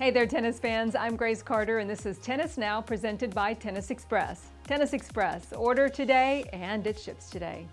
Hey there, tennis fans. I'm Grace Carter, and this is Tennis Now, presented by Tennis Express. Tennis Express, order today, and it ships today.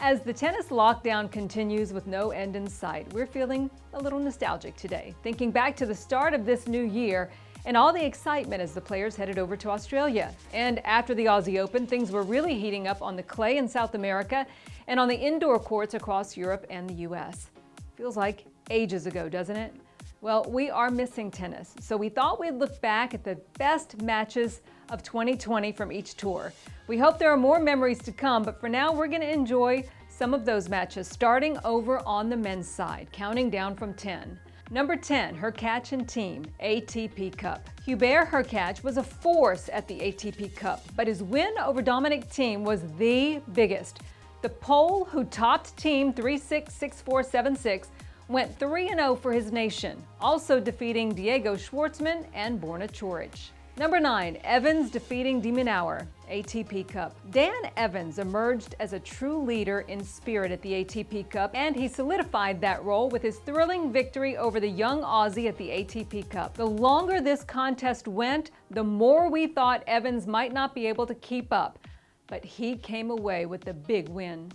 As the tennis lockdown continues with no end in sight, we're feeling a little nostalgic today, thinking back to the start of this new year and all the excitement as the players headed over to Australia. And after the Aussie Open, things were really heating up on the clay in South America and on the indoor courts across Europe and the U.S. Feels like ages ago, doesn't it? Well, we are missing tennis, so we thought we'd look back at the best matches of 2020 from each tour. We hope there are more memories to come, but for now we're going to enjoy some of those matches, starting over on the men's side, counting down from 10. Number 10, Hurkacz and Thiem, ATP Cup. Hubert Hurkacz was a force at the ATP Cup, but his win over Dominic Thiem was the biggest. The Pole, who topped Thiem 3-6, 6-4, 7-6, went 3-0 for his nation, also defeating Diego Schwartzman and Borna Coric. Number 9, Evans defeating de Minaur, ATP Cup. Dan Evans emerged as a true leader in spirit at the ATP Cup, and he solidified that role with his thrilling victory over the young Aussie at the ATP Cup. The longer this contest went, the more we thought Evans might not be able to keep up, but he came away with the big win.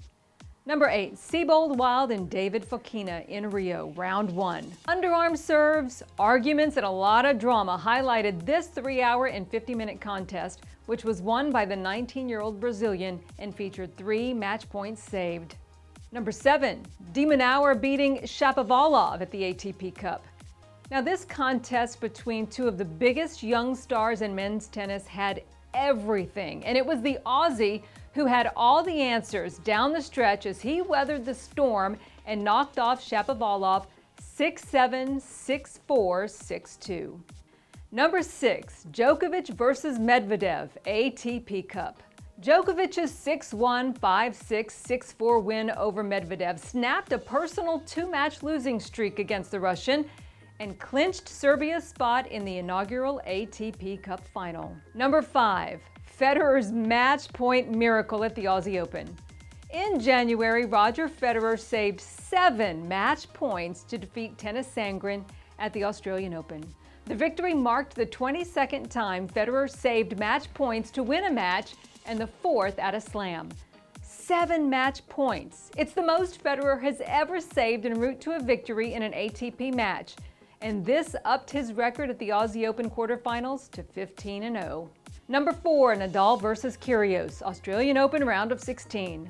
Number 8, Seabold Wild and David Fokina in Rio, round 1. Underarm serves, arguments, and a lot of drama highlighted this 3-hour and 50-minute contest, which was won by the 19-year-old Brazilian and featured 3 match points saved. Number 7, de Minaur beating Shapovalov at the ATP Cup. Now, this contest between two of the biggest young stars in men's tennis had everything, and it was the Aussie who had all the answers down the stretch as he weathered the storm and knocked off Shapovalov 6-7, 6-4, 6-2. Number 6, Djokovic versus Medvedev, ATP Cup. Djokovic's 6-1, 5-6, 6-4 win over Medvedev snapped a personal 2-match losing streak against the Russian and clinched Serbia's spot in the inaugural ATP Cup final. Number 5, Federer's match point miracle at the Aussie Open. In January, Roger Federer saved 7 match points to defeat Tennys Sandgren at the Australian Open. The victory marked the 22nd time Federer saved match points to win a match and the 4th at a slam. 7 match points. It's the most Federer has ever saved en route to a victory in an ATP match, and this upped his record at the Aussie Open quarterfinals to 15-0. Number 4, Nadal versus Kurios, Australian Open round of 16.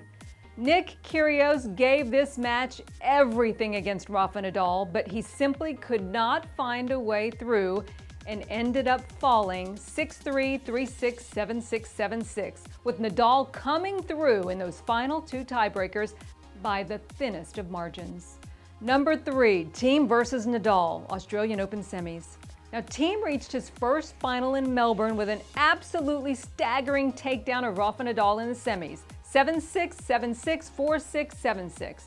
Nick Kurios gave this match everything against Rafa Nadal, but he simply could not find a way through and ended up falling 6-3, 3-6, 7-6, 7-6, with Nadal coming through in those final 2 tiebreakers by the thinnest of margins. Number 3, Thiem versus Nadal, Australian Open semis. Now, Thiem reached his first final in Melbourne with an absolutely staggering takedown of Rafa Nadal in the semis, 7-6, 7-6, 4-6, 7-6.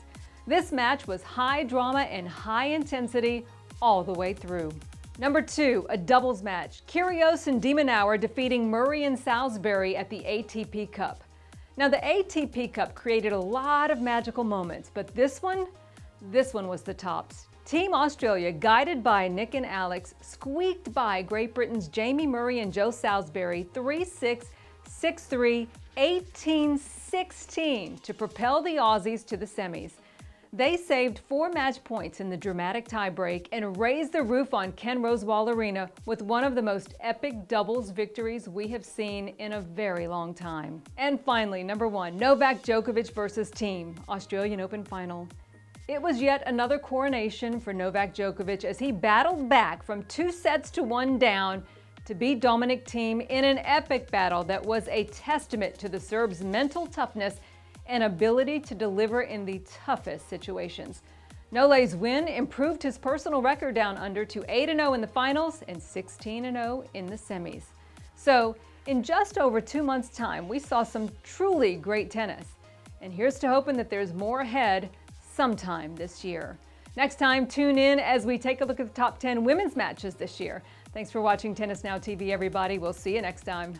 This match was high drama and high intensity all the way through. Number 2, a doubles match, Kurios and de Minaur defeating Murray and Salisbury at the ATP Cup. Now, the ATP Cup created a lot of magical moments, but this one was the tops. Team Australia, guided by Nick and Alex, squeaked by Great Britain's Jamie Murray and Joe Salisbury 3-6, 6-3, 18-16 to propel the Aussies to the semis. They saved 4 match points in the dramatic tiebreak and raised the roof on Ken Rosewall Arena with one of the most epic doubles victories we have seen in a very long time. And finally, number 1, Novak Djokovic versus Thiem, Australian Open final. It was yet another coronation for Novak Djokovic as he battled back from 2 sets to 1 down to beat Dominic Thiem in an epic battle that was a testament to the Serb's mental toughness and ability to deliver in the toughest situations. Nole's win improved his personal record down under to 8-0 in the finals and 16-0 in the semis. So, in just over 2 months' time, we saw some truly great tennis. And here's to hoping that there's more ahead sometime this year. Next time, tune in as we take a look at the top 10 women's matches this year. Thanks for watching Tennis Now TV, everybody. We'll see you next time.